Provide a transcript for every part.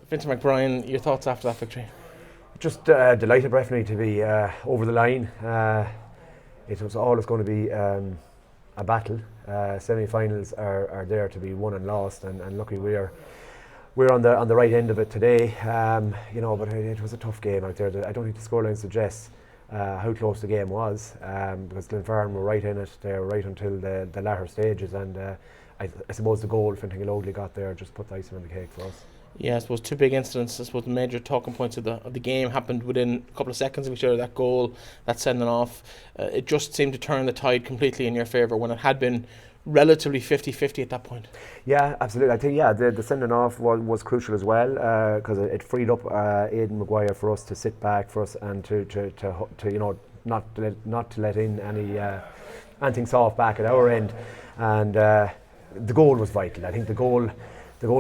Fintan McBrien, your thoughts after that victory? Just delighted, definitely, to be over the line. It was always going to be a battle. Semi-finals are there to be won and lost, and luckily we're on the right end of it today. But it was a tough game out there. I don't think the scoreline suggests how close the game was, because Glenfarne were right in it there right until the latter stages, and I suppose the goal Fintan Gallogly got there just put the icing on the cake for us. Yeah, I suppose two big incidents. I suppose the major talking points of the game happened within a couple of seconds of each other. That goal, that sending off, it just seemed to turn the tide completely in your favour when it had been relatively 50-50 at that point. Yeah, absolutely. I think the sending off was crucial as well, because it freed up Aidan Maguire for us to sit back for us and to not to let in anything soft back at our end, and the goal was vital. I think the goal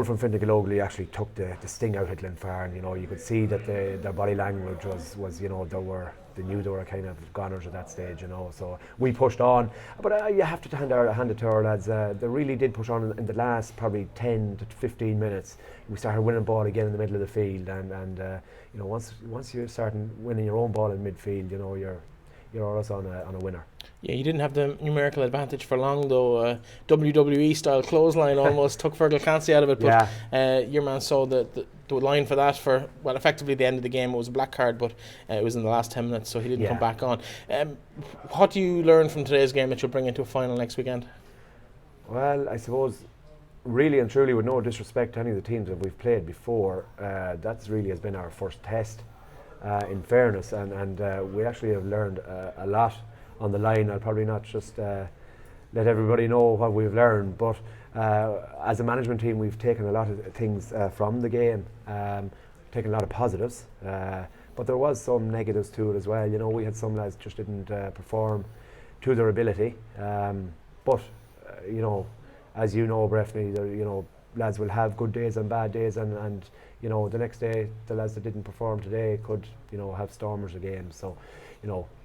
from Fintan Gallogly actually took the sting out of Glenfarne. You could see that their body language was they knew they were kind of goners at that stage. So we pushed on, but you have to hand it to our lads. They really did push on in the last probably 10 to 15 minutes. We started winning ball again in the middle of the field, and once you start winning your own ball in midfield, you're always on a winner. Yeah, you didn't have the numerical advantage for long though. WWE style clothesline almost took Fergal Clancy out of it, but your man saw the line for that for, well, effectively the end of the game. It was a black card, but it was in the last 10 minutes, so he didn't come back on. What do you learn from today's game that you'll bring into a final next weekend? Well, I suppose really and truly, with no disrespect to any of the teams that we've played before, that's really has been our first test, in fairness, and we actually have learned a lot on the line. I'll probably not just let everybody know what we've learned, but as a management team we've taken a lot of things from the game, taken a lot of positives, but there was some negatives to it as well. We had some lads just didn't perform to their ability, but as Breffney, lads will have good days and bad days, and the next day the lads that didn't perform today could have stormers again. So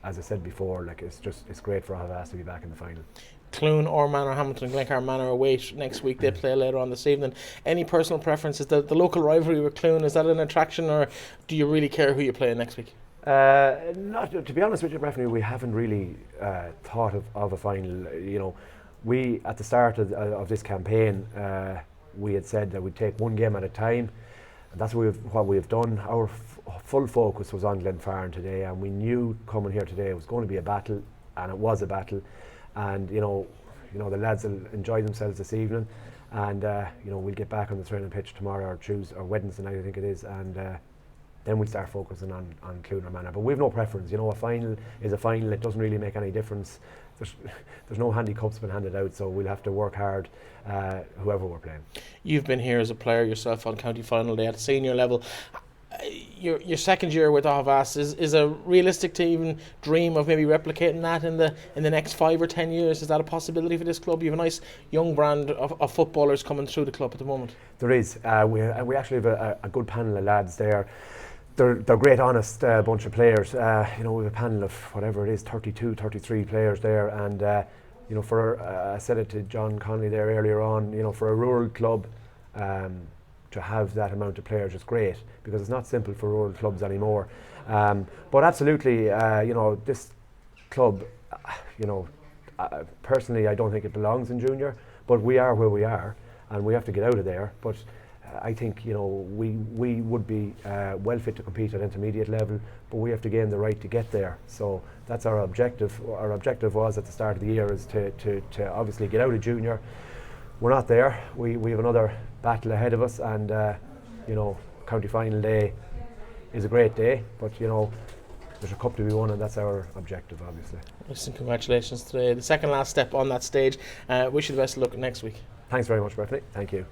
as I said before, it's great for Aughavas to be back in the final. Clune or Manor, Hamilton and Glencar Manor away next week. They play later on this evening. Any personal preferences? The local rivalry with Clune, is that an attraction, or do you really care who you play next week? Not, to be honest with you, Breffney, we haven't really thought of a final. We at the start of this campaign, we had said that we'd take one game at a time, and that's what we've done. Our full focus was on Glenfarne today, and we knew coming here today it was going to be a battle, and it was a battle. And the lads will enjoy themselves this evening, and we'll get back on the training pitch tomorrow or Tuesday or Wednesday night, I think it is, and then we'll start focusing on Clune or Manor. But we've no preference. A final is a final. It doesn't really make any difference. There's no handicaps been handed out, so we'll have to work hard, whoever we're playing. You've been here as a player yourself on county final day at senior level. Your second year with Aughavas is a realistic to even dream of maybe replicating that in the next 5 or 10 years? Is that a possibility for this club? You have a nice young brand of footballers coming through the club at the moment. There is. We actually have a good panel of lads there. They're great, honest bunch of players. We have a panel of whatever it is, 32, 33 players there, and I said it to John Connolly there earlier on. For a rural club, to have that amount of players is great, because it's not simple for rural clubs anymore. But absolutely, this club, personally, I don't think it belongs in junior, but we are where we are, and we have to get out of there. But I think we would be well fit to compete at intermediate level, but we have to gain the right to get there. So that's our objective. Our objective was at the start of the year is to obviously get out of junior. We're not there. We have another battle ahead of us, and county final day is a great day, but there's a cup to be won, and that's our objective, obviously. Listen, congratulations today, the second last step on that stage. Wish you the best of luck next week. Thanks very much, Breffney. Thank you.